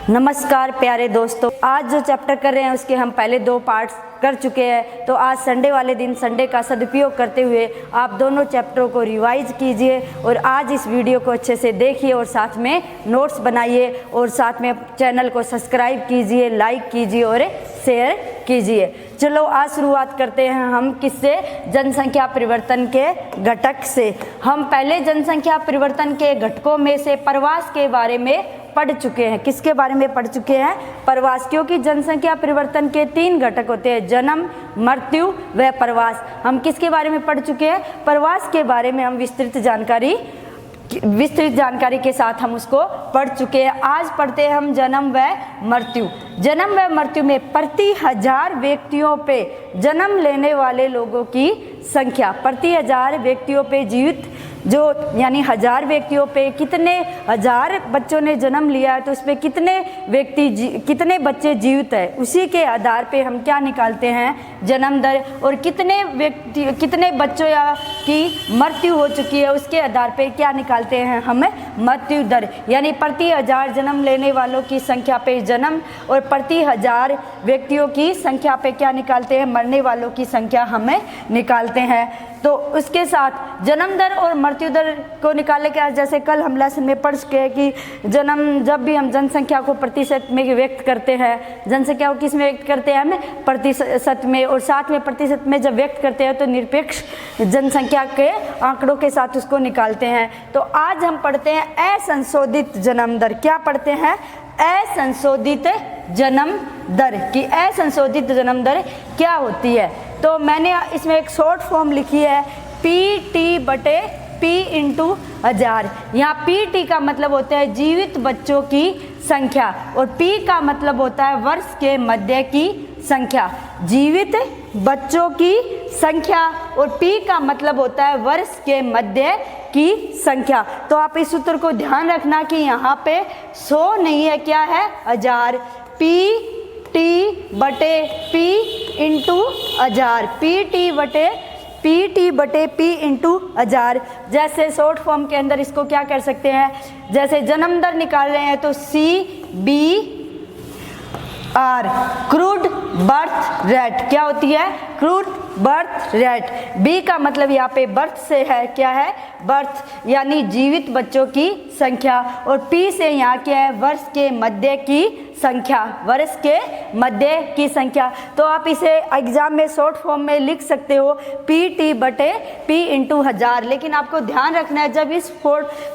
नमस्कार प्यारे दोस्तों, आज जो चैप्टर कर रहे हैं उसके हम पहले 2 पार्ट्स कर चुके हैं। तो आज संडे वाले दिन संडे का सदुपयोग करते हुए आप दोनों चैप्टरों को रिवाइज कीजिए और आज इस वीडियो को अच्छे से देखिए और साथ में नोट्स बनाइए और साथ में चैनल को सब्सक्राइब कीजिए, लाइक कीजिए और शेयर कीजिए। चलो आज शुरुआत करते हैं हम किससे? जनसंख्या परिवर्तन के घटक से। हम पहले जनसंख्या परिवर्तन के घटकों में से प्रवास के बारे में पढ़ चुके हैं। किसके बारे में पढ़ चुके हैं? प्रवास। क्योंकि जनसंख्या परिवर्तन के 3 घटक होते हैं, जन्म, मृत्यु व प्रवास। हम किसके बारे में पढ़ चुके हैं? प्रवास के बारे में हम विस्तृत जानकारी के साथ हम उसको पढ़ चुके हैं। आज पढ़ते हैं हम जन्म व मृत्यु। जन्म व मृत्यु में प्रति 1000 व्यक्तियों पे जन्म लेने वाले लोगों की संख्या, प्रति 1000 व्यक्तियों पे जीवित जो यानी 1000 व्यक्तियों पे कितने 1000 बच्चों ने जन्म लिया है तो उसमें कितने बच्चे जीवित है, उसी के आधार पे हम क्या निकालते हैं? जन्म दर। और कितने बच्चों की मृत्यु हो चुकी है उसके आधार पे क्या निकालते हैं हम? मृत्यु दर। यानी प्रति 1000 जन्म लेने वालों की संख्या पे जन्म और प्रति 1000 व्यक्तियों की संख्या पे क्या निकालते हैं? मरने वालों की संख्या हमें निकालते हैं। तो उसके साथ जन्म दर और मृत्यु दर को निकालने के बाद, जैसे कल हम लेसन में पढ़ चुके हैं कि जब भी हम जनसंख्या को प्रतिशत में व्यक्त करते हैं, जनसंख्या को किस में व्यक्त करते हैं? हम प्रतिशत में, और साथ में प्रतिशत में जब व्यक्त करते हैं तो निरपेक्ष जनसंख्या के आंकड़ों के साथ उसको निकालते हैं। तो आज हम पढ़ते हैं असंशोधित जन्म दर। क्या पढ़ते हैं? असंशोधित जन्म दर। कि असंशोधित जन्म दर क्या होती है? तो मैंने इसमें एक शॉर्ट फॉर्म लिखी है, PT/P × 1000। यहाँ PT का मतलब होता है जीवित बच्चों की संख्या और P का मतलब होता है वर्ष के मध्य की संख्या। जीवित बच्चों की संख्या और P का मतलब होता है वर्ष के मध्य की संख्या। तो आप इस सूत्र को ध्यान रखना कि यहाँ पे 100 नहीं है, क्या है? 1000। PT/P × 1000। PT/P × 1000। जैसे शॉर्ट फॉर्म के अंदर इसको क्या कर सकते हैं? जैसे जन्म दर निकाल रहे हैं तो CBR, क्रूड बर्थ रेट। क्या होती है? Crude birth rate. B का मतलब यहाँ पे बर्थ से है, क्या है? बर्थ, यानी जीवित बच्चों की संख्या। और P से यहाँ क्या है? वर्ष के मध्य की संख्या, वर्ष के मध्य की संख्या। तो आप इसे एग्जाम में शॉर्ट फॉर्म में लिख सकते हो PT/P × 1000। लेकिन आपको ध्यान रखना है, जब इस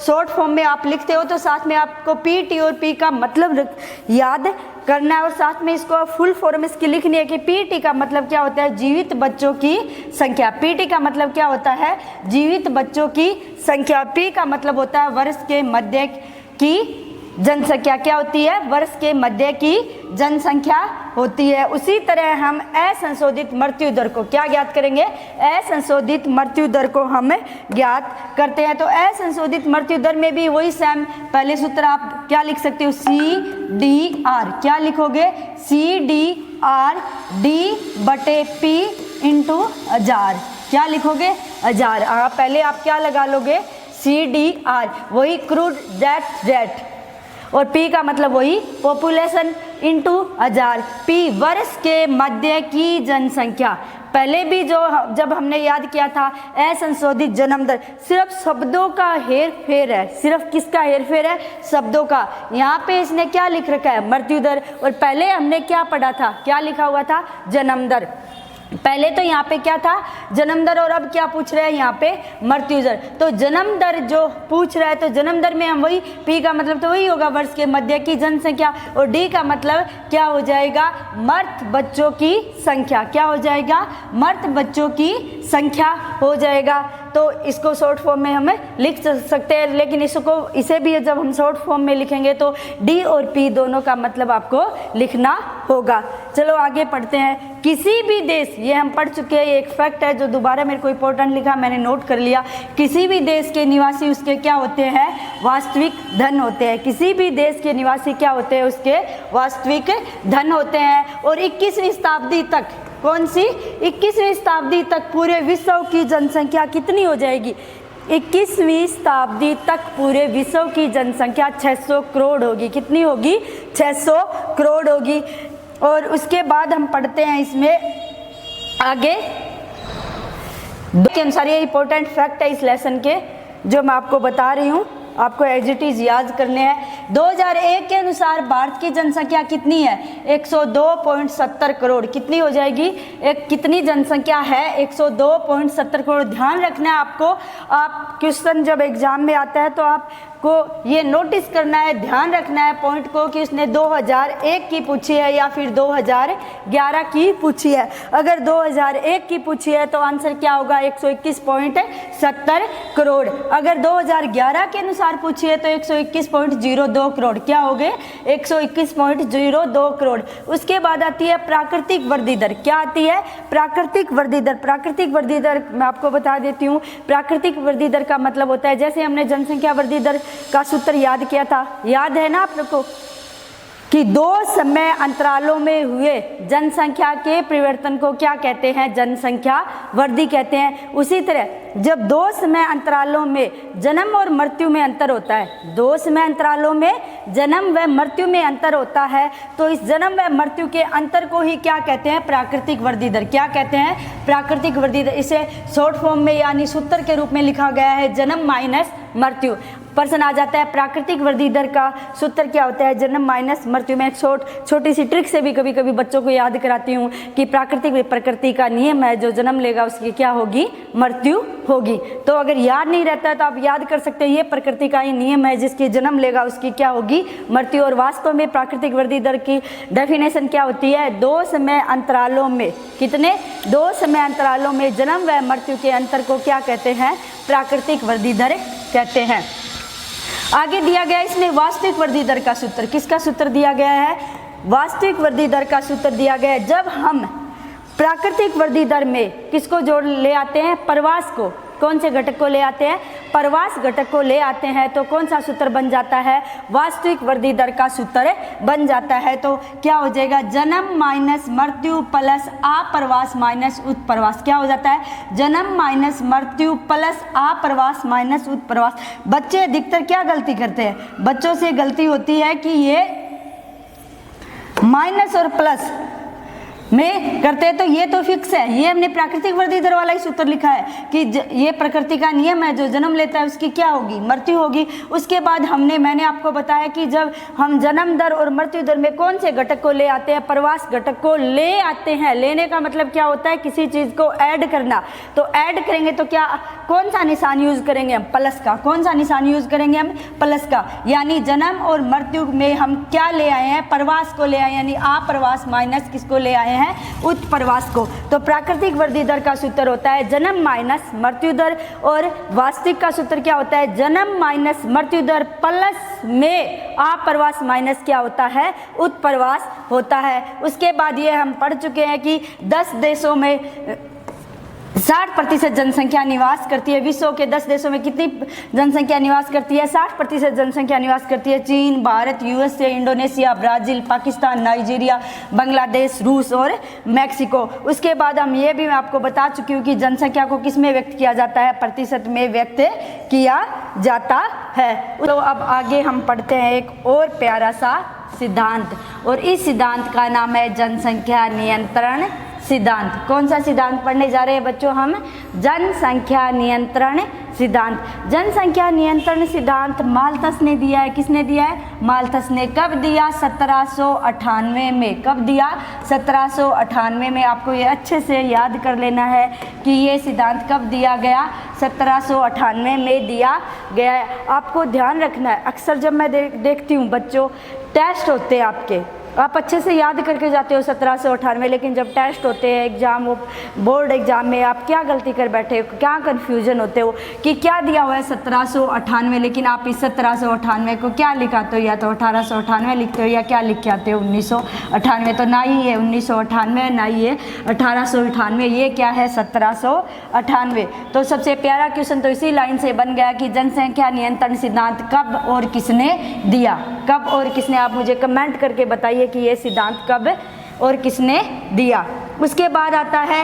शॉर्ट फॉर्म में आप लिखते हो तो साथ में आपको PT और P का मतलब याद करना है और साथ में इसको फुल फॉर्म इसकी लिखनी है कि PT का मतलब क्या होता है? जीवित बच्चों की संख्या। PT का मतलब क्या होता है? जीवित बच्चों की संख्या। P का मतलब होता है वर्ष के मध्य की जनसंख्या। क्या होती है? वर्ष के मध्य की जनसंख्या होती है। उसी तरह हम असंशोधित मृत्यु दर को क्या ज्ञात करेंगे? असंशोधित मृत्यु दर को हम ज्ञात करते हैं। तो असंशोधित मृत्यु दर में भी वही सेम पहले सूत्र आप क्या लिख सकते हो? CDR। क्या लिखोगे? CDR D/P × 1000। क्या लिखोगे? 1000। पहले आप क्या लगा लोगे? CDR, वही क्रूड डेथ रेट, और P का मतलब वही पॉपुलेशन × 1000। P वर्ष के मध्य की जनसंख्या। पहले भी जब हमने याद किया था असंशोधित जन्म दर, सिर्फ शब्दों का हेर फेर है। सिर्फ किसका हेर फेर है? शब्दों का। यहाँ पे इसने क्या लिख रखा है? मृत्यु दर। और पहले हमने क्या पढ़ा था? क्या लिखा हुआ था? जन्म दर। पहले तो यहाँ पे क्या था? जन्म दर, और अब क्या पूछ रहे हैं यहाँ पे? मृत्यु दर। तो जन्म दर जो पूछ रहा है तो जन्म दर में हम वही, P का मतलब तो वही होगा वर्ष के मध्य की जनसंख्या, और D का मतलब क्या हो जाएगा? मर्द बच्चों की संख्या। क्या हो जाएगा? मर्द बच्चों की संख्या हो जाएगा। तो इसको शॉर्ट फॉर्म में हम लिख सकते हैं, लेकिन इसे भी जब हम शॉर्ट फॉर्म में लिखेंगे तो D और P दोनों का मतलब आपको लिखना होगा। चलो आगे पढ़ते हैं। किसी भी देश, ये हम पढ़ चुके हैं, ये एक फैक्ट है जो दोबारा मेरे को इंपॉर्टेंट लिखा, मैंने नोट कर लिया। किसी भी देश के निवासी उसके क्या होते हैं? वास्तविक धन होते हैं। किसी भी देश के निवासी क्या होते हैं? उसके वास्तविक धन होते हैं। और 21वीं शताब्दी तक, कौन सी? 21वीं शताब्दी तक पूरे विश्व की जनसंख्या कितनी हो जाएगी? 21वीं शताब्दी तक पूरे विश्व की जनसंख्या 600 करोड़ होगी। कितनी होगी? 600 करोड़ होगी। और उसके बाद हम पढ़ते हैं इसमें आगे के अनुसार, ये इंपॉर्टेंट फैक्ट है इस लेसन के जो मैं आपको बता रही हूँ, आपको एज इट इज याद करने हैं। 2001 के अनुसार भारत की जनसंख्या कितनी है? 102.70 करोड़। कितनी हो जाएगी? एक कितनी जनसंख्या है? 102.70 करोड़। ध्यान रखना है आपको, आप क्वेश्चन जब एग्जाम में आता है तो आपको ये नोटिस करना है, ध्यान रखना है पॉइंट को कि उसने 2001 की पूछी है या फिर 2011 की पूछी है। अगर 2001 की पूछी है तो आंसर क्या होगा? 121.70 करोड़। अगर 2011 के अनुसार पूछी है तो 121.02 करोड़। क्या हो गए? 121.02 करोड़। उसके बाद आती है प्राकृतिक वृद्धि दर। क्या आती है? प्राकृतिक वृद्धि दर। प्राकृतिक वृद्धि दर मैं आपको बता देती हूँ। प्राकृतिक वृद्धि दर का मतलब होता है, जैसे हमने जनसंख्या वृद्धि दर का सूत्र याद किया था, याद है ना आप लोग को, कि 2 समय अंतरालों में हुए जनसंख्या के परिवर्तन को क्या कहते हैं? जनसंख्या वृद्धि कहते हैं। उसी तरह जब 2 समय अंतरालों में जन्म और मृत्यु में अंतर होता है, 2 समय अंतरालों में जन्म व मृत्यु में अंतर होता है, तो इस जन्म व मृत्यु के अंतर को ही क्या कहते हैं? प्राकृतिक वृद्धि दर। क्या कहते हैं? प्राकृतिक वृद्धि दर। इसे शॉर्ट फॉर्म में यानी सूत्र के रूप में लिखा गया है, जन्म माइनस मृत्यु। प्रश्न आ जाता है प्राकृतिक वृद्धि दर का सूत्र क्या होता है? जन्म माइनस मृत्यु। में एक छोटी सी ट्रिक से भी कभी कभी बच्चों को याद कराती हूँ कि प्राकृतिक प्रकृति का नियम है, जो जन्म लेगा उसकी क्या होगी? मृत्यु होगी। तो अगर याद नहीं रहता है तो आप याद कर सकते हैं, ये प्रकृति का ही नियम है, जिसकी जन्म लेगा उसकी क्या होगी? मृत्यु। और वास्तव में प्राकृतिक वृद्धि दर की डेफिनेशन क्या होती है? 2 समय अंतरालों में, कितने? 2 समय अंतरालों में जन्म व मृत्यु के अंतर को क्या कहते हैं? प्राकृतिक वृद्धि दर कहते हैं। आगे दिया गया इसमें वास्तविक वृद्धि दर का सूत्र। किसका सूत्र दिया गया है? वास्तविक वृद्धि दर का सूत्र दिया गया है। जब हम प्राकृतिक वृद्धि दर में किसको जोड़ ले आते हैं? प्रवास को। कौन से घटक को ले आते हैं? प्रवास घटक को ले आते हैं, तो कौन सा सूत्र बन जाता है? वास्तविक वृद्धि दर का सूत्र बन जाता है। तो क्या हो जाएगा? जन्म माइनस मृत्यु प्लस आप्रवास माइनस उत्प्रवास। क्या हो जाता है? जन्म माइनस मृत्यु प्लस आप्रवास माइनस उत्प्रवास। बच्चे अधिकतर क्या गलती करते हैं? बच्चों से गलती होती है कि ये माइनस और प्लस में करते हैं, तो ये तो फिक्स है, ये हमने प्राकृतिक वृद्धि दर वाला ही सूत्र लिखा है कि ये प्रकृति का नियम है, जो जन्म लेता है उसकी क्या होगी? मृत्यु होगी। उसके बाद मैंने आपको बताया कि जब हम जन्म दर और मृत्यु दर में कौन से घटक को ले आते हैं? प्रवास घटक को ले आते हैं। लेने का मतलब क्या होता है? किसी चीज़ को ऐड करना। तो ऐड करेंगे तो क्या, कौन सा निशान यूज करेंगे हम? प्लस का। कौन सा निशान यूज करेंगे हम? प्लस का। यानी जन्म और मृत्यु में हम क्या ले आए हैं? प्रवास को ले आए, यानी आप्रवास माइनस किसको ले आए हैं? उत्प्रवास को। तो प्राकृतिक वृद्धि दर का सूत्र होता है जन्म माइनस मृत्यु दर, और वास्तविक का सूत्र क्या होता है? जन्म माइनस मृत्यु दर प्लस में आप्रवास माइनस क्या होता है? उत्प्रवास होता है। उसके बाद ये हम पढ़ चुके हैं कि 10 देशों में 60% जनसंख्या निवास करती है। विश्व के 10 देशों में कितनी जनसंख्या निवास करती है? 60% जनसंख्या निवास करती है। चीन, Bharat, USA, Indonesia, Brazil, Pakistan, Nigeria, Bangladesh, रूस और मैक्सिको। उसके बाद हम ये भी मैं आपको बता चुकी हूँ कि जनसंख्या को किस में व्यक्त किया जाता है? प्रतिशत में व्यक्त किया जाता है। तो अब आगे हम पढ़ते हैं एक और प्यारा सा सिद्धांत, और इस सिद्धांत का नाम है जनसंख्या नियंत्रण सिद्धांत। कौन सा सिद्धांत पढ़ने जा रहे हैं बच्चों हम? जनसंख्या नियंत्रण सिद्धांत। जनसंख्या नियंत्रण सिद्धांत माल्थस ने दिया है। किसने दिया है? माल्थस ने। कब दिया? 1798 में। कब दिया? 1798 में। आपको ये अच्छे से याद कर लेना है कि ये सिद्धांत कब दिया गया? 1798 में दिया गया है। आपको ध्यान रखना है, अक्सर जब मैं देखती हूँ बच्चों, टेस्ट होते हैं आपके, आप अच्छे से याद करके जाते हो 1798, लेकिन जब टेस्ट होते हैं एग्जाम, वो बोर्ड एग्जाम में, आप क्या गलती कर बैठे हो? क्या कन्फ्यूजन होते हो कि क्या दिया हुआ है 1798, लेकिन आप इस 1798 को क्या लिखाते हो? या तो 1898 लिखते हो या क्या लिख के आते हो? 1998। तो ना ही है 1998, ना ही है 1898, ये क्या है? 1798। तो सबसे प्यारा क्वेश्चन तो इसी लाइन से बन गया कि जनसंख्या नियंत्रण सिद्धांत कब और किसने दिया? कब और किसने? आप मुझे कमेंट करके बताइए कि ये सिद्धांत कब और किसने दिया। उसके बाद आता है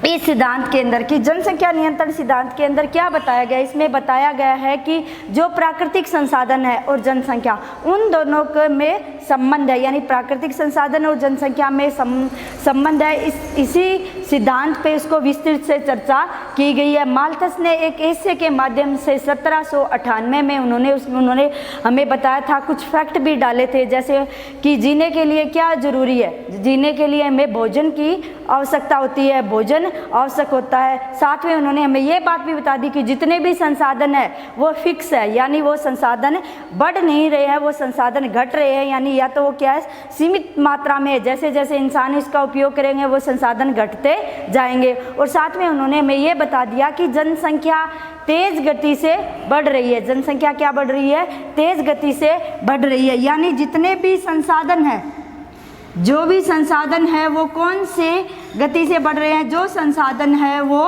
इस सिद्धांत के अंदर कि जनसंख्या नियंत्रण सिद्धांत के अंदर क्या बताया गया, इसमें बताया गया है कि जो प्राकृतिक संसाधन है और जनसंख्या, उन दोनों में संबंध है, यानी प्राकृतिक संसाधन और जनसंख्या में संबंध है। इसी सिद्धांत पे इसको विस्तृत से चर्चा की गई है। माल्थस ने एक ऐसे के माध्यम से 1798 में उन्होंने हमें बताया था, कुछ फैक्ट भी डाले थे, जैसे कि जीने के लिए क्या जरूरी है। जीने के लिए हमें भोजन की आवश्यकता होती है, भोजन आवश्यक होता है। साथ में उन्होंने हमें ये बात भी बता दी कि जितने भी संसाधन है वो फिक्स है, यानी वो संसाधन बढ़ नहीं रहे हैं, वो संसाधन घट रहे हैं, यानी या तो वो क्या है, सीमित मात्रा में है। जैसे जैसे इंसान इसका उपयोग करेंगे वो संसाधन घटते जाएंगे। और साथ में उन्होंने हमें ये बता दिया कि जनसंख्या तेज गति से बढ़ रही है। जनसंख्या क्या बढ़ रही है? तेज गति से बढ़ रही है, यानी जितने भी संसाधन है, जो भी संसाधन है वो कौन से गति से बढ़ रहे हैं? जो संसाधन है वो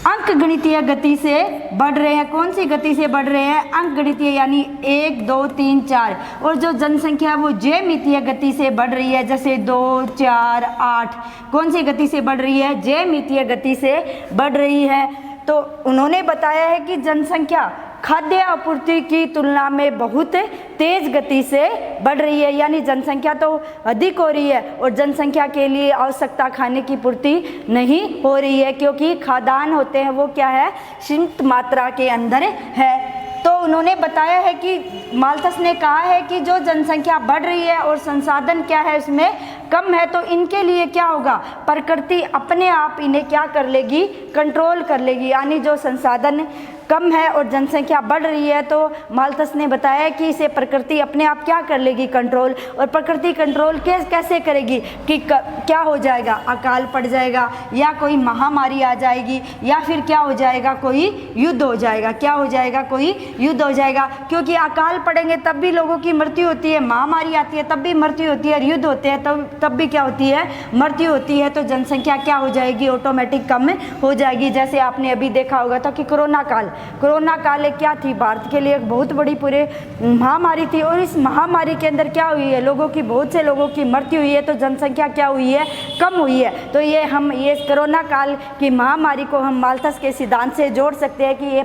अंकगणितीय गति से बढ़ रहे हैं। कौन सी गति से बढ़ रहे हैं? अंकगणितीय, यानी 1 2 3 4। और जो जनसंख्या है वो ज्यामितीय गति से बढ़ रही है, जैसे 2 4 8। कौन सी गति से बढ़ रही है? ज्यामितीय गति से बढ़ रही है। तो उन्होंने बताया है कि जनसंख्या खाद्य आपूर्ति की तुलना में बहुत तेज गति से बढ़ रही है, यानी जनसंख्या तो अधिक हो रही है और जनसंख्या के लिए आवश्यकता खाने की पूर्ति नहीं हो रही है, क्योंकि खाद्यान्न होते हैं वो क्या है, सीमित मात्रा के अंदर है। तो उन्होंने बताया है कि माल्थस ने कहा है कि जो जनसंख्या बढ़ रही है और संसाधन क्या है उसमें कम है, तो इनके लिए क्या होगा, प्रकृति अपने आप इन्हें क्या कर लेगी, कंट्रोल कर लेगी। यानी जो संसाधन कम है और जनसंख्या बढ़ रही है, तो माल्थस ने बताया कि इसे प्रकृति अपने आप क्या कर लेगी, कंट्रोल। और प्रकृति कंट्रोल कैसे करेगी कि क्या हो जाएगा, अकाल पड़ जाएगा, या कोई महामारी आ जाएगी, या फिर क्या हो जाएगा, कोई युद्ध हो जाएगा। क्या हो जाएगा? कोई युद्ध हो जाएगा, क्योंकि अकाल पड़ेंगे तब भी लोगों की मृत्यु होती है, महामारी आती है तब भी मृत्यु होती है, युद्ध होते हैं तब भी क्या होती है, मृत्यु होती है। तो जनसंख्या क्या हो जाएगी, ऑटोमेटिक कम हो जाएगी। जैसे आपने अभी देखा होगा था कि कोरोना काल एक क्या थी, भारत के लिए एक बहुत बड़ी पूरे महामारी थी। और इस महामारी के अंदर क्या हुई है, लोगों की, बहुत से लोगों की मृत्यु हुई है, तो जनसंख्या क्या हुई है, कम हुई है। तो ये कोरोना काल की महामारी को हम माल्थस के सिद्धांत से जोड़ सकते हैं कि ये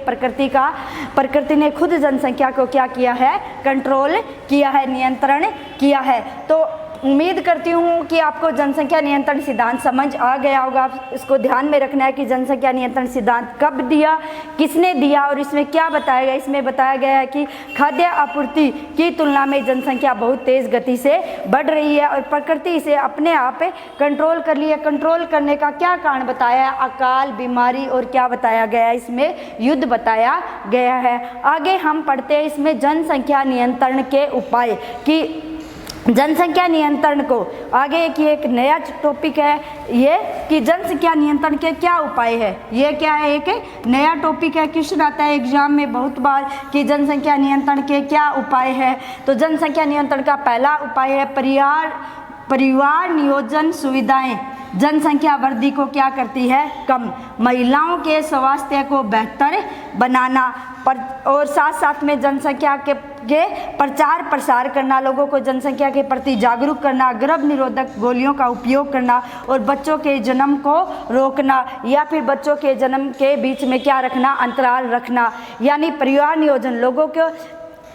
प्रकृति ने खुद जनसंख्या को क्या किया है, कंट्रोल किया है, नियंत्रण किया है। तो उम्मीद करती हूँ कि आपको जनसंख्या नियंत्रण सिद्धांत समझ आ गया होगा। आप इसको ध्यान में रखना है कि जनसंख्या नियंत्रण सिद्धांत कब दिया, किसने दिया, और इसमें क्या बताया गया। इसमें बताया गया है कि खाद्य आपूर्ति की तुलना में जनसंख्या बहुत तेज गति से बढ़ रही है और प्रकृति इसे अपने आप कंट्रोल कर लिया। कंट्रोल करने का क्या कारण बताया है? अकाल, बीमारी, और क्या बताया गया है, इसमें युद्ध बताया गया है। आगे हम पढ़ते हैं इसमें जनसंख्या नियंत्रण के उपाय, कि जनसंख्या नियंत्रण को आगे एक नया टॉपिक है ये, कि जनसंख्या नियंत्रण के क्या उपाय है। ये क्या है, एक नया टॉपिक है, क्वेश्चन आता है एग्जाम में बहुत बार कि जनसंख्या नियंत्रण के क्या उपाय है। तो जनसंख्या नियंत्रण का पहला उपाय है परिवार नियोजन सुविधाएं जनसंख्या वृद्धि को क्या करती है, कम। महिलाओं के स्वास्थ्य को बेहतर बनाना और साथ साथ में जनसंख्या के प्रचार प्रसार करना, लोगों को जनसंख्या के प्रति जागरूक करना, गर्भ निरोधक गोलियों का उपयोग करना और बच्चों के जन्म को रोकना, या फिर बच्चों के जन्म के बीच में क्या रखना, अंतराल रखना। यानी परिवार नियोजन, लोगों को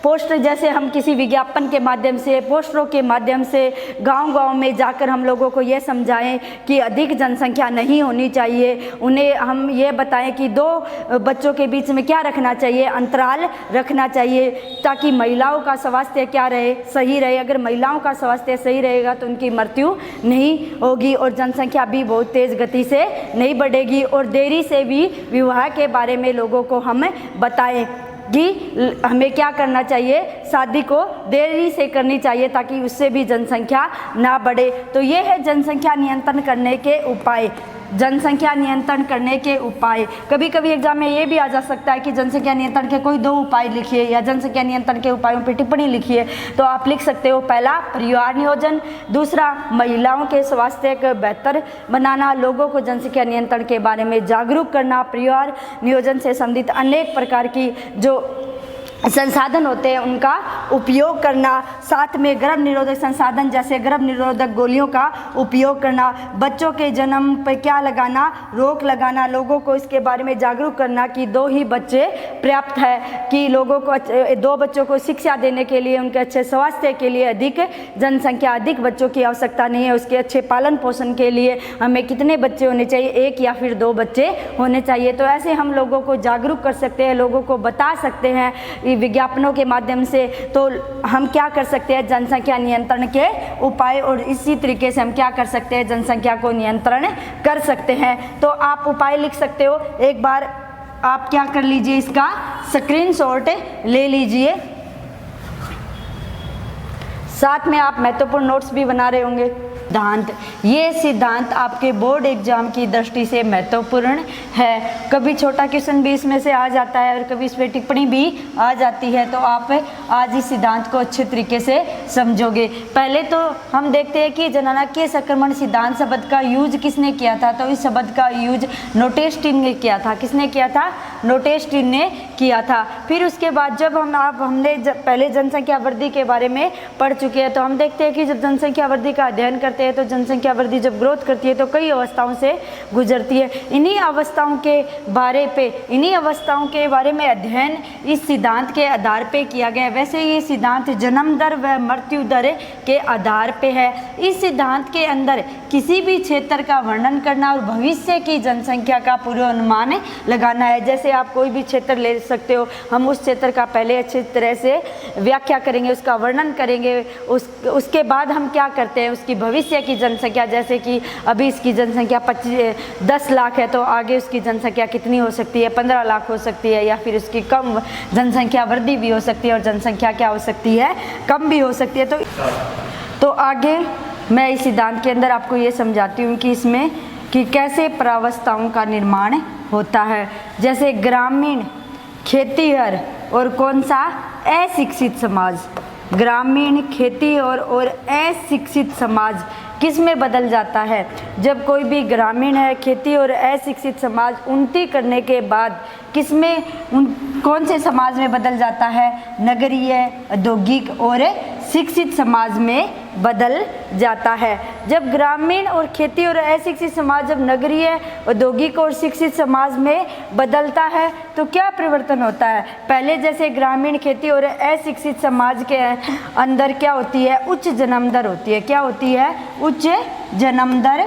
पोस्टर, जैसे हम किसी विज्ञापन के माध्यम से, पोस्टरों के माध्यम से गांव-गांव में जाकर हम लोगों को ये समझाएं कि अधिक जनसंख्या नहीं होनी चाहिए। उन्हें हम ये बताएं कि 2 बच्चों के बीच में क्या रखना चाहिए, अंतराल रखना चाहिए, ताकि महिलाओं का स्वास्थ्य क्या रहे, सही रहे। अगर महिलाओं का स्वास्थ्य सही रहेगा तो उनकी मृत्यु नहीं होगी और जनसंख्या भी बहुत तेज़ गति से नहीं बढ़ेगी। और देरी से भी विवाह के बारे में लोगों को हम बताएं कि हमें क्या करना चाहिए, शादी को देरी से करनी चाहिए ताकि उससे भी जनसंख्या ना बढ़े। तो ये है जनसंख्या नियंत्रण करने के उपाय। जनसंख्या नियंत्रण करने के उपाय, कभी कभी एग्जाम में ये भी आ जा सकता है कि जनसंख्या नियंत्रण के कोई 2 उपाय लिखिए या जनसंख्या नियंत्रण के उपायों पर टिप्पणी लिखिए। तो आप लिख सकते हो, पहला परिवार नियोजन, दूसरा महिलाओं के स्वास्थ्य को बेहतर बनाना, लोगों को जनसंख्या नियंत्रण के बारे में जागरूक करना, परिवार नियोजन से संबंधित अनेक प्रकार की जो संसाधन होते हैं उनका उपयोग करना, साथ में गर्भ निरोधक संसाधन जैसे गर्भ निरोधक गोलियों का उपयोग करना, बच्चों के जन्म पर क्या लगाना, रोक लगाना, लोगों को इसके बारे में जागरूक करना कि 2 ही बच्चे पर्याप्त है, कि लोगों को 2 बच्चों को शिक्षा देने के लिए, उनके अच्छे स्वास्थ्य के लिए अधिक जनसंख्या, अधिक बच्चों की आवश्यकता नहीं है। उसके अच्छे पालन पोषण के लिए हमें कितने बच्चे होने चाहिए, 1 या फिर 2 बच्चे होने चाहिए। तो ऐसे हम लोगों को जागरूक कर सकते हैं, लोगों को बता सकते हैं विज्ञापनों के माध्यम से। तो हम क्या कर सकते हैं, जनसंख्या नियंत्रण के उपाय, और इसी तरीके से हम क्या कर सकते हैं, जनसंख्या को नियंत्रण कर सकते हैं। तो आप उपाय लिख सकते हो, एक बार आप क्या कर लीजिए, इसका स्क्रीनशॉट ले लीजिए, साथ में आप महत्वपूर्ण नोट्स भी बना रहे होंगे। सिद्धांत, ये सिद्धांत आपके बोर्ड एग्जाम की दृष्टि से महत्वपूर्ण है। कभी छोटा क्वेश्चन भी इसमें से आ जाता है और कभी इस पर टिप्पणी भी आ जाती है, तो आप आज इस सिद्धांत को अच्छे तरीके से समझोगे। पहले तो हम देखते हैं कि जननांगीय संक्रमण सिद्धांत शब्द का यूज किसने किया था, तो इस शब्द का यूज नोटेस्टिन ने किया था। किसने किया था, नोटेस्टिन ने किया था। फिर उसके बाद जब हमने पहले जनसंख्या वृद्धि के बारे में पढ़ चुके हैं, तो हम देखते हैं कि जब जनसंख्या वृद्धि का अध्ययन करते हैं तो जनसंख्या वृद्धि जब ग्रोथ करती है तो कई अवस्थाओं से गुजरती है। इन्हीं अवस्थाओं के बारे में अध्ययन इस सिद्धांत के आधार पे किया गया है। वैसे ये सिद्धांत जन्म दर व मृत्यु दर के आधार पे है। इस सिद्धांत के अंदर किसी भी क्षेत्र का वर्णन करना और भविष्य की जनसंख्या का पूर्वानुमान लगाना है। जैसे आप कोई भी क्षेत्र ले सकते हो, हम उस क्षेत्र का पहले अच्छी तरह से व्याख्या करेंगे, उसका वर्णन करेंगे, उसके बाद हम क्या करते हैं, उसकी भविष्य की जनसंख्या, जैसे कि अभी इसकी जनसंख्या 10 लाख है, तो आगे उसकी जनसंख्या कितनी हो सकती है, 15 लाख हो सकती है, या फिर उसकी कम जनसंख्या वृद्धि भी हो सकती है और जनसंख्या क्या हो सकती है, कम भी हो सकती है। तो आगे मैं इस सिद्धांत के अंदर आपको ये समझाती हूँ कि इसमें कि कैसे प्रावस्थाओं का निर्माण होता है। जैसे ग्रामीण, खेतीहर और कौन सा, अशिक्षित समाज। ग्रामीण, खेती और अशिक्षित समाज किस में बदल जाता है, जब कोई भी ग्रामीण है, खेती और अशिक्षित समाज उन्नति करने के बाद किस में, कौन से समाज में बदल जाता है, नगरीय, औद्योगिक और शिक्षित समाज में बदल जाता है। जब ग्रामीण और खेती और अशिक्षित समाज जब नगरीय, औद्योगिक और शिक्षित समाज में बदलता है तो क्या परिवर्तन होता है। पहले जैसे ग्रामीण, खेती और अशिक्षित समाज के अंदर क्या होती है, उच्च जन्म दर होती है। क्या होती है, उच्च जन्म दर।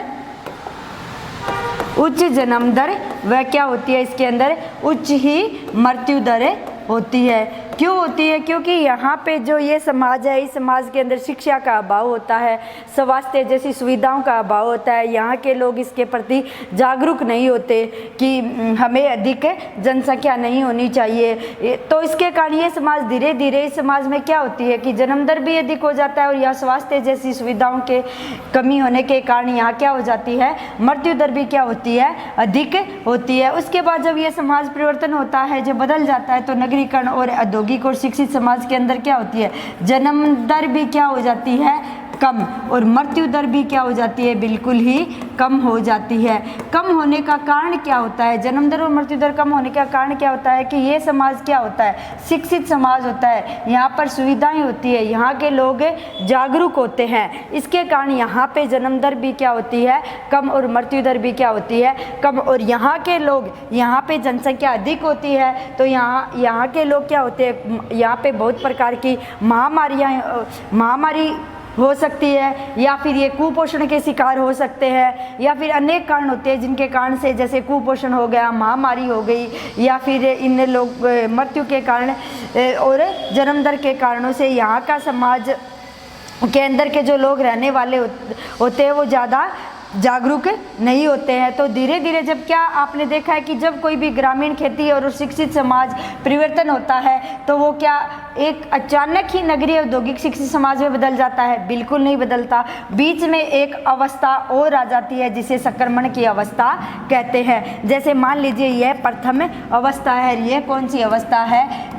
उच्च जन्म दर वह क्या होती है, इसके अंदर उच्च ही मृत्यु दर होती है। क्यों होती है, क्योंकि यहाँ पे जो ये समाज है, इस समाज के अंदर शिक्षा का अभाव होता है, स्वास्थ्य जैसी सुविधाओं का अभाव होता है। यहाँ के लोग इसके प्रति जागरूक नहीं होते कि हमें अधिक जनसंख्या नहीं होनी चाहिए। तो इसके कारण ये समाज धीरे धीरे, इस समाज में क्या होती है कि जन्म दर भी अधिक हो जाता है और यहाँ स्वास्थ्य जैसी सुविधाओं के कमी होने के कारण यहाँ क्या हो जाती है, मृत्यु दर भी क्या होती है, अधिक होती है। उसके बाद जब ये समाज परिवर्तन होता है, जब बदल जाता है, तो नगरीकरण और औद्योगिक और शिक्षित समाज के अंदर क्या होती है, जन्म दर भी क्या हो जाती है, कम, और मृत्यु दर भी क्या हो जाती है, बिल्कुल ही कम हो जाती है। कम होने का कारण क्या होता है, जन्म दर और मृत्यु दर कम होने का कारण क्या होता है कि ये समाज क्या होता है, शिक्षित समाज होता है। यहाँ पर सुविधाएं होती है, यहाँ के लोग जागरूक होते हैं, इसके कारण यहाँ पे जन्म दर भी क्या होती है, कम, और मृत्यु दर भी क्या होती है, कम। और यहाँ के लोग, यहाँ पे जनसंख्या अधिक होती है, तो यहाँ के लोग क्या होते हैं, यहाँ पे बहुत प्रकार की महामारी हो सकती है, या फिर ये कुपोषण के शिकार हो सकते हैं, या फिर अनेक कारण होते हैं जिनके कारण से, जैसे कुपोषण हो गया, महामारी हो गई, या फिर इन लोग मृत्यु के कारण और जन्म दर के कारणों से यहाँ का समाज के अंदर के जो लोग रहने वाले होते हैं वो ज़्यादा जागरूक नहीं होते हैं। तो धीरे धीरे जब क्या आपने देखा है कि जब कोई भी ग्रामीण, खेती और शिक्षित समाज परिवर्तन होता है तो वो क्या एक अचानक ही नगरीय, औद्योगिक, शिक्षित समाज में बदल जाता है, बिल्कुल नहीं बदलता। बीच में एक अवस्था और आ जाती है जिसे संक्रमण की अवस्था कहते हैं। जैसे मान लीजिए यह प्रथम अवस्था है, यह कौन सी अवस्था है,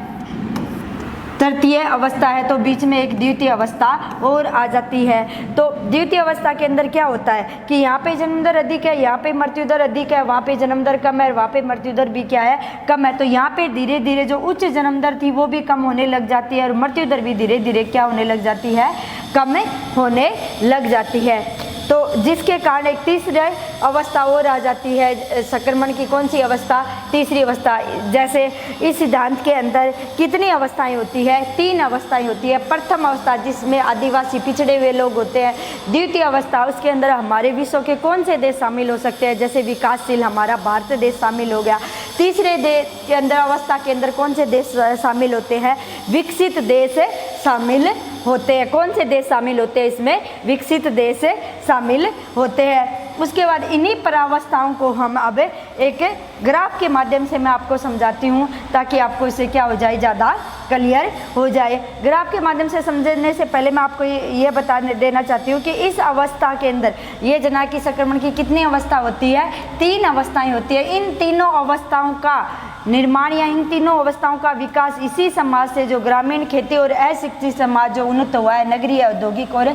तृतीय अवस्था है तो बीच में एक द्वितीय अवस्था और आ जाती है। तो द्वितीय अवस्था के अंदर क्या होता है कि यहाँ पे जन्म दर अधिक है, यहाँ पे मृत्यु दर अधिक है, वहाँ पे जन्म दर कम है, वहाँ पे मृत्यु दर भी क्या है, कम है। तो यहाँ पे धीरे धीरे जो उच्च जन्म दर थी वो भी कम होने लग जाती है और मृत्यु दर भी धीरे धीरे क्या होने लग जाती है, कम होने लग जाती है। तो जिसके कारण एक तीसरी अवस्था और आ जाती है संक्रमण की। कौन सी अवस्था? तीसरी अवस्था। जैसे इस सिद्धांत के अंदर कितनी अवस्थाएं होती है? 3 अवस्थाएं होती है। प्रथम अवस्था जिसमें आदिवासी पिछड़े हुए लोग होते हैं। द्वितीय अवस्था उसके अंदर हमारे विश्व के कौन से देश शामिल हो सकते हैं, जैसे विकासशील हमारा भारत देश शामिल हो गया। तीसरे देश के अंदर अवस्था के अंदर कौन से देश शामिल होते हैं? विकसित देश शामिल होते हैं। कौन से देश शामिल होते हैं इसमें? विकसित देश शामिल होते हैं। उसके बाद इन्हीं परावस्थाओं को हम अब एक ग्राफ के माध्यम से मैं आपको समझाती हूँ ताकि आपको इससे क्या हो जाए, ज़्यादा क्लियर हो जाए। ग्राफ के माध्यम से समझने से पहले मैं आपको ये बता देना चाहती हूँ कि इस अवस्था के अंदर ये जनाकी संक्रमण की कितनी अवस्था होती है? 3 अवस्थाएं होती है। इन तीनों अवस्थाओं का निर्माण या इन तीनों अवस्थाओं का विकास इसी समाज से, जो ग्रामीण खेती और अशिक्षित समाज जो उन्नत हुआ है नगरीय औद्योगिक और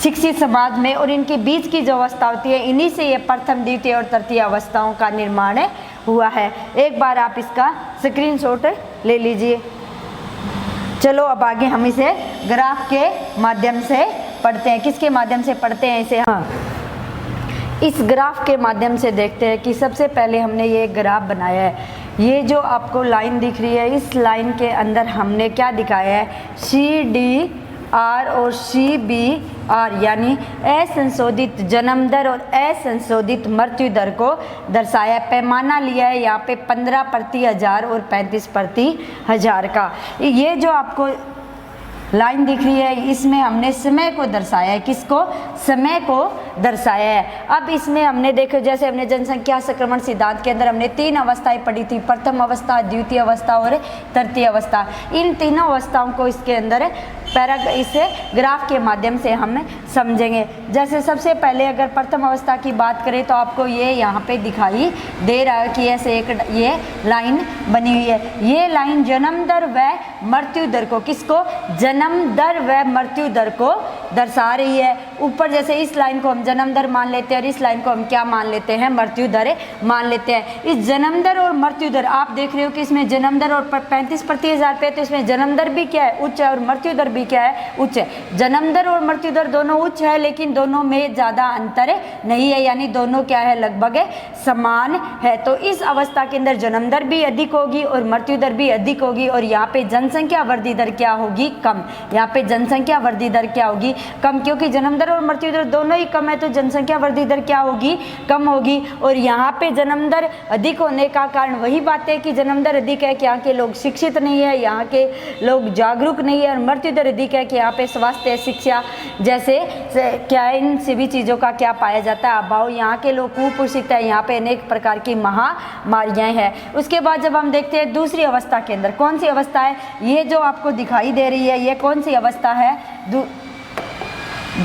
शिक्षित समाज में, और इनके बीच की जो अवस्था होती है इन्हीं से ये प्रथम द्वितीय और तृतीय अवस्थाओं का निर्माण हुआ है। एक बार आप इसका स्क्रीनशॉट ले लीजिए। चलो अब आगे हम इसे ग्राफ के माध्यम से पढ़ते हैं। किसके माध्यम से पढ़ते हैं इसे? हाँ, इस ग्राफ के माध्यम से देखते हैं कि सबसे पहले हमने ये ग्राफ बनाया है। ये जो आपको लाइन दिख रही है, इस लाइन के अंदर हमने क्या दिखाया है? CDR और CBR यानी असंशोधित जन्म दर और असंशोधित मृत्यु दर को दर्शाया। पैमाना लिया है यहाँ पे 15 प्रति 1000 और 35 प्रति 1000 का। ये जो आपको लाइन दिख रही है इसमें हमने समय को दर्शाया है। किसको? समय को दर्शाया है। अब इसमें हमने देखो, जैसे हमने जनसंख्या संक्रमण सिद्धांत के अंदर हमने 3 अवस्थाएं पढ़ी थी, प्रथम अवस्था, द्वितीय अवस्था और तृतीय अवस्था। इन तीनों अवस्थाओं को इसके अंदर इसे ग्राफ के माध्यम से हम समझेंगे। जैसे सबसे पहले अगर प्रथम अवस्था की बात करें तो आपको ये यहाँ पे दिखाई दे रहा है कि ऐसे एक ये लाइन बनी हुई है। ये लाइन जन्म दर व मृत्यु दर को, किसको? जन्म दर व मृत्यु दर को दर्शा रही है। ऊपर जैसे इस लाइन को हम जन्म दर मान लेते हैं और इस लाइन को हम क्या मान लेते हैं? मृत्यु दर मान लेते हैं। इस जन्म दर और मृत्यु दर आप देख रहे हो कि इसमें जन्म दर और 35 प्रति 1000 पे, तो इसमें जन्म दर भी क्या है? उच्च है, और मृत्यु दर भी क्या है? उच्च है। जन्म दर और मृत्यु दर दोनों उच्च है, लेकिन दोनों में ज़्यादा अंतर नहीं है, यानी दोनों क्या है? लगभग समान है। तो इस अवस्था के अंदर जन्म दर भी अधिक होगी और मृत्यु दर भी अधिक होगी, और यहाँ पे जनसंख्या वृद्धि दर क्या होगी? कम। यहाँ पे जनसंख्या वृद्धि दर क्या होगी? कम, क्योंकि जन्म दर और मृत्यु दर दोनों ही कम है तो जनसंख्या वृद्धि दर क्या होगी? कम होगी। और यहाँ पे जन्म दर अधिक होने का कारण वही बात है कि जन्म दर अधिक है कि यहाँ के लोग शिक्षित नहीं है, यहाँ के लोग जागरूक नहीं है, और मृत्यु दर अधिक है कि यहाँ पे स्वास्थ्य, शिक्षा जैसे क्या है, इन सभी चीज़ों का क्या पाया जाता है? अभाव। यहाँ के लोग कुपोषित है, यहाँ पे अनेक प्रकार की महामारियाँ हैं। उसके बाद जब हम देखते हैं दूसरी अवस्था के अंदर, कौन सी अवस्था है? ये जो आपको दिखाई दे रही है ये कौन सी अवस्था है?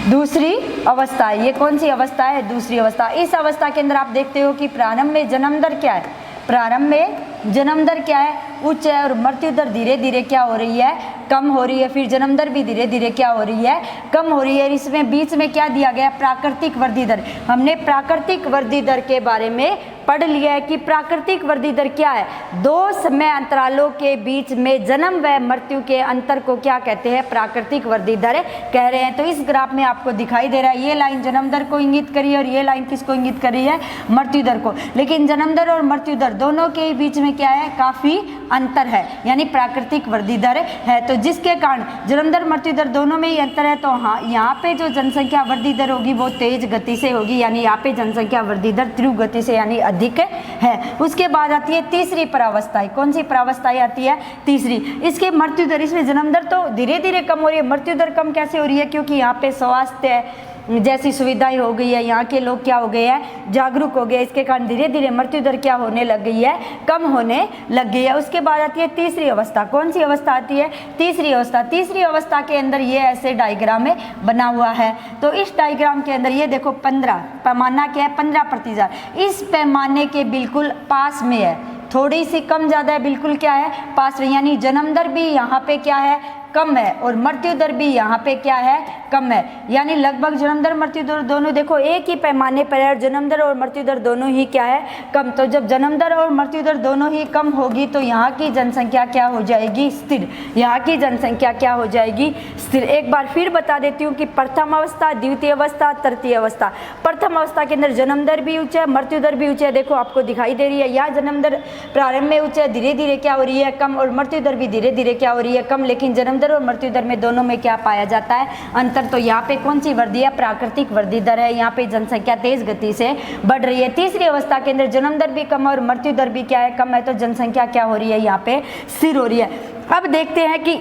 दूसरी अवस्था है। ये कौन सी अवस्था है? दूसरी अवस्था। इस अवस्था के अंदर आप देखते हो कि प्रारंभ में जन्म दर क्या है? प्रारंभ में जन्म दर क्या है? उच्च है, और मृत्यु दर धीरे धीरे क्या हो रही है? कम हो रही है। फिर जन्म दर भी धीरे धीरे क्या हो रही है? कम हो रही है। इसमें बीच में क्या दिया गया? प्राकृतिक वृद्धि दर। हमने प्राकृतिक वृद्धि दर के बारे में पढ़ लिया है कि प्राकृतिक वृद्धि दर क्या है? 2 समय अंतरालों के बीच में जन्म व मृत्यु के अंतर को क्या कहते हैं? प्राकृतिक वृद्धि दर कह रहे हैं। तो इस ग्राफ में आपको दिखाई दे रहा है ये लाइन जन्म दर को इंगित करी है और ये लाइन किसको इंगित कर रही है? मृत्यु दर को। लेकिन जन्म दर और मृत्यु दर दोनों के बीच में क्या है? काफी अंतर है, यानी प्राकृतिक वृद्धि दर है। तो जिसके कारण जन्म दर मृत्यु दर दोनों में ही अंतर है, तो हाँ यहाँ पे जो जनसंख्या वृद्धि दर होगी वो तेज गति से होगी, यानी यहाँ पे जनसंख्या वृद्धि दर तीव्र गति से यानी अधिक है। उसके बाद आती है तीसरी परावस्था। कौन सी परावस्था आती है? तीसरी। इसके मृत्यु दर, इसमें जन्म दर तो धीरे धीरे कम हो रही है, मृत्यु दर कम कैसे हो रही है? क्योंकि यहाँ पे स्वास्थ्य जैसी सुविधाएं हो गई है, यहाँ के लोग क्या हो गए हैं? जागरूक हो गए। इसके कारण धीरे धीरे मृत्यु दर क्या होने लग गई है? कम होने लग गई है। उसके बाद आती है तीसरी अवस्था। कौन सी अवस्था आती है? तीसरी अवस्था। तीसरी अवस्था के अंदर ये ऐसे डायग्राम में बना हुआ है। तो इस डायग्राम के अंदर ये देखो 15 पैमाना क्या है? 15 प्रति 1000। इस पैमाने के बिल्कुल पास में है, थोड़ी सी कम ज़्यादा है, बिल्कुल क्या है? पास में, यानी जन्म दर भी यहाँ पे क्या है? कम है, और मृत्यु दर भी यहाँ पे क्या है, कम है। यानी लगभग जन्म दर मृत्यु दर दोनों देखो एक ही पैमाने पर है, और जन्म दर और मृत्यु दर दोनों ही क्या है, कम। तो जब जन्म दर और मृत्यु दर दोनों ही कम होगी तो यहाँ की जनसंख्या क्या हो जाएगी, स्थिर। यहाँ की जनसंख्या क्या हो जाएगी, स्थिर। एक बार फिर बता देती हूँ कि प्रथम अवस्था, द्वितीय अवस्था, तृतीय अवस्था। प्रथम अवस्था के अंदर जन्म दर भी उच्च है, मृत्यु दर भी उच्च है। देखो आपको दिखाई दे रही है, यहाँ जन्म दर प्रारंभ में उच्च है, धीरे धीरे क्या हो रही है, कम, और मृत्यु दर भी धीरे धीरे क्या हो रही है, कम। लेकिन जन्म दर और मृत्यु दर में दोनों में क्या पाया जाता है, अंतर। तो यहाँ पे कौन सी वृद्धि है, प्राकृतिक वृद्धि दर है। यहाँ पे जनसंख्या तेज गति से बढ़ रही है। तीसरी अवस्था के अंदर जन्म दर भी कम है और मृत्यु दर भी क्या है, कम है। तो जनसंख्या क्या हो रही है, यहाँ पे स्थिर हो रही है। अब देखते हैं कि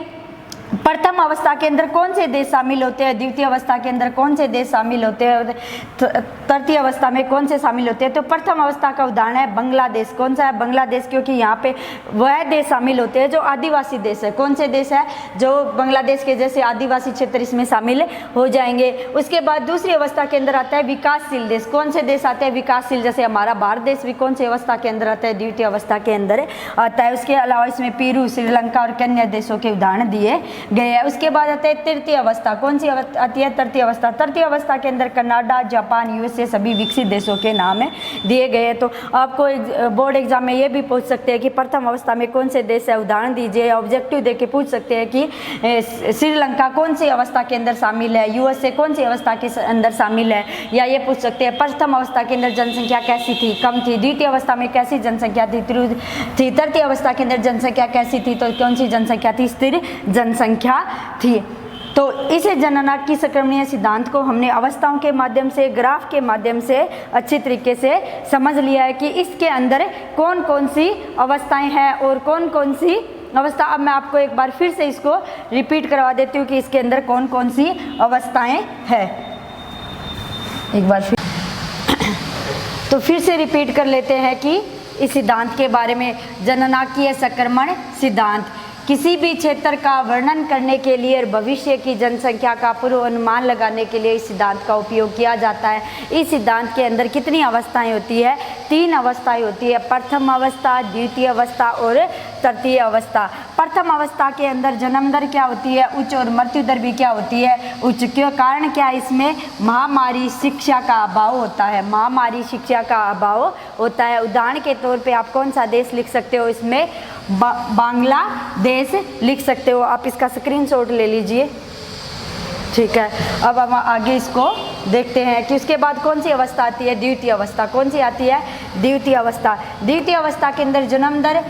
प्रथम अवस्था के अंदर कौन से देश शामिल होते हैं, द्वितीय अवस्था के अंदर कौन से देश शामिल होते हैं, तृतीय अवस्था में कौन से शामिल होते हैं। तो प्रथम अवस्था का उदाहरण है बांग्लादेश। कौन सा है, बांग्लादेश, क्योंकि यहाँ पे वह देश शामिल होते हैं जो आदिवासी देश है। कौन से देश है, जो बांग्लादेश के जैसे आदिवासी क्षेत्र इसमें शामिल हो जाएंगे। उसके बाद दूसरी अवस्था के अंदर आता है विकासशील देश। कौन से देश आते हैं विकासशील, जैसे हमारा भारत देश भी कौन सी अवस्था के अंदर आता है, द्वितीय अवस्था के अंदर आता है। उसके अलावा इसमें पेरू, श्रीलंका और कन्या देशों के उदाहरण दिए गए हैं। उसके बाद आता है तृतीय अवस्था। कौन सी आती है, तृतीय अवस्था। तृतीय अवस्था के अंदर कनाडा, जापान, यूएसए सभी विकसित देशों के नाम दिए गए हैं। तो आपको बोर्ड एग्जाम में ये भी पूछ सकते हैं कि प्रथम अवस्था में कौन से देश है, उदाहरण दीजिए। ऑब्जेक्टिव देके पूछ सकते हैं कि श्रीलंका कौन सी अवस्था के अंदर शामिल है, यूएसए कौन सी अवस्था के अंदर शामिल है। या ये पूछ सकते हैं प्रथम अवस्था के अंदर जनसंख्या कैसी थी, कम थी। द्वितीय अवस्था में कैसी जनसंख्या थी, तृतीय अवस्था के अंदर जनसंख्या कैसी थी, तो कौन सी जनसंख्या थी, स्थिर जनसंख्या थी। तो इस जननांक की संक्रमणीय सिद्धांत को हमने अवस्थाओं के माध्यम से, ग्राफ के माध्यम से अच्छी तरीके से समझ लिया है कि इसके अंदर कौन कौन सी अवस्थाएं हैं और कौन कौन सी अवस्था। अब मैं आपको एक बार फिर से इसको रिपीट करवा देती हूँ कि इसके अंदर कौन कौन सी अवस्थाएं हैं। एक बार फिर तो फिर से रिपीट कर लेते हैं कि इस सिद्धांत के बारे में। जननांकीय संक्रमण सिद्धांत किसी भी क्षेत्र का वर्णन करने के लिए और भविष्य की जनसंख्या का पूर्वानुमान लगाने के लिए इस सिद्धांत का उपयोग किया जाता है। इस सिद्धांत के अंदर कितनी अवस्थाएं होती है, 3 अवस्थाएं होती है, प्रथम अवस्था, द्वितीय अवस्था और तृतीय अवस्था। प्रथम अवस्था के अंदर जन्म दर क्या होती है, उच्च, और मृत्यु दर भी क्या होती है, उच्च। क्यों, कारण क्या है, इसमें महामारी शिक्षा का अभाव होता है, महामारी शिक्षा का अभाव होता है। उदाहरण के तौर पे आप कौन सा देश लिख सकते हो, इसमें बांग्लादेश लिख सकते हो। आप इसका स्क्रीनशॉट ले लीजिए, ठीक है। अब हम आगे इसको देखते हैं कि उसके बाद कौन सी अवस्था आती है, द्वितीय अवस्था। कौन सी आती है, द्वितीय अवस्था। द्वितीय अवस्था के अंदर जन्म दर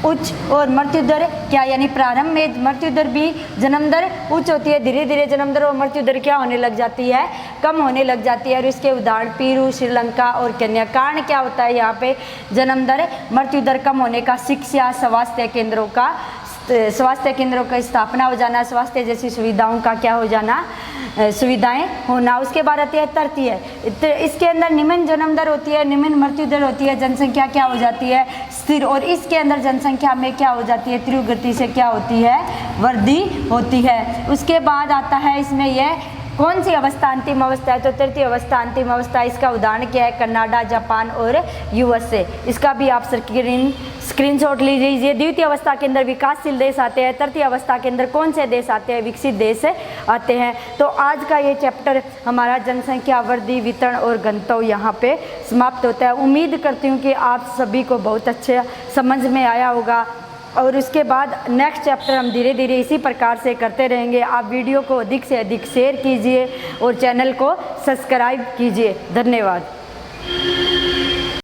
उच्च और मृत्यु दर क्या, यानी प्रारंभ में मृत्यु दर भी, जन्म दर उच्च होती है, धीरे धीरे जन्म दर और मृत्यु दर क्या होने लग जाती है, कम होने लग जाती है। और इसके उदाहरण पेरू, श्रीलंका और कन्या। कारण क्या होता है यहाँ पे जन्म दर मृत्यु दर कम होने का, शिक्षा, स्वास्थ्य केंद्रों की स्थापना हो जाना, स्वास्थ्य जैसी सुविधाओं का क्या हो जाना, सुविधाएं होना। उसके बाद आती है तृतीय। इसके अंदर निम्न जन्म दर होती है, निम्न मृत्यु दर होती है, जनसंख्या क्या हो जाती है, स्थिर। और इसके अंदर जनसंख्या में क्या हो जाती है, तीव्र गति से क्या होती है, वृद्धि होती है। उसके बाद आता है इसमें यह कौन सी अवस्था अंतिम अवस्था है, तो तृतीय अवस्था अंतिम अवस्था। इसका उदाहरण क्या है, कनाडा, जापान और यूएसए। इसका भी आप स्क्रीनशॉट लीजिए। द्वितीय अवस्था के अंदर विकासशील देश आते हैं, तृतीय अवस्था के अंदर कौन से देश आते हैं, विकसित देश आते हैं। तो आज का ये चैप्टर हमारा जनसंख्या वृद्धि, वितरण और घनत्व यहाँ पे समाप्त होता है। उम्मीद करती हूँ कि आप सभी को बहुत अच्छे समझ में आया होगा, और उसके बाद नेक्स्ट चैप्टर हम धीरे धीरे इसी प्रकार से करते रहेंगे। आप वीडियो को अधिक से अधिक शेयर कीजिए और चैनल को सब्सक्राइब कीजिए। धन्यवाद।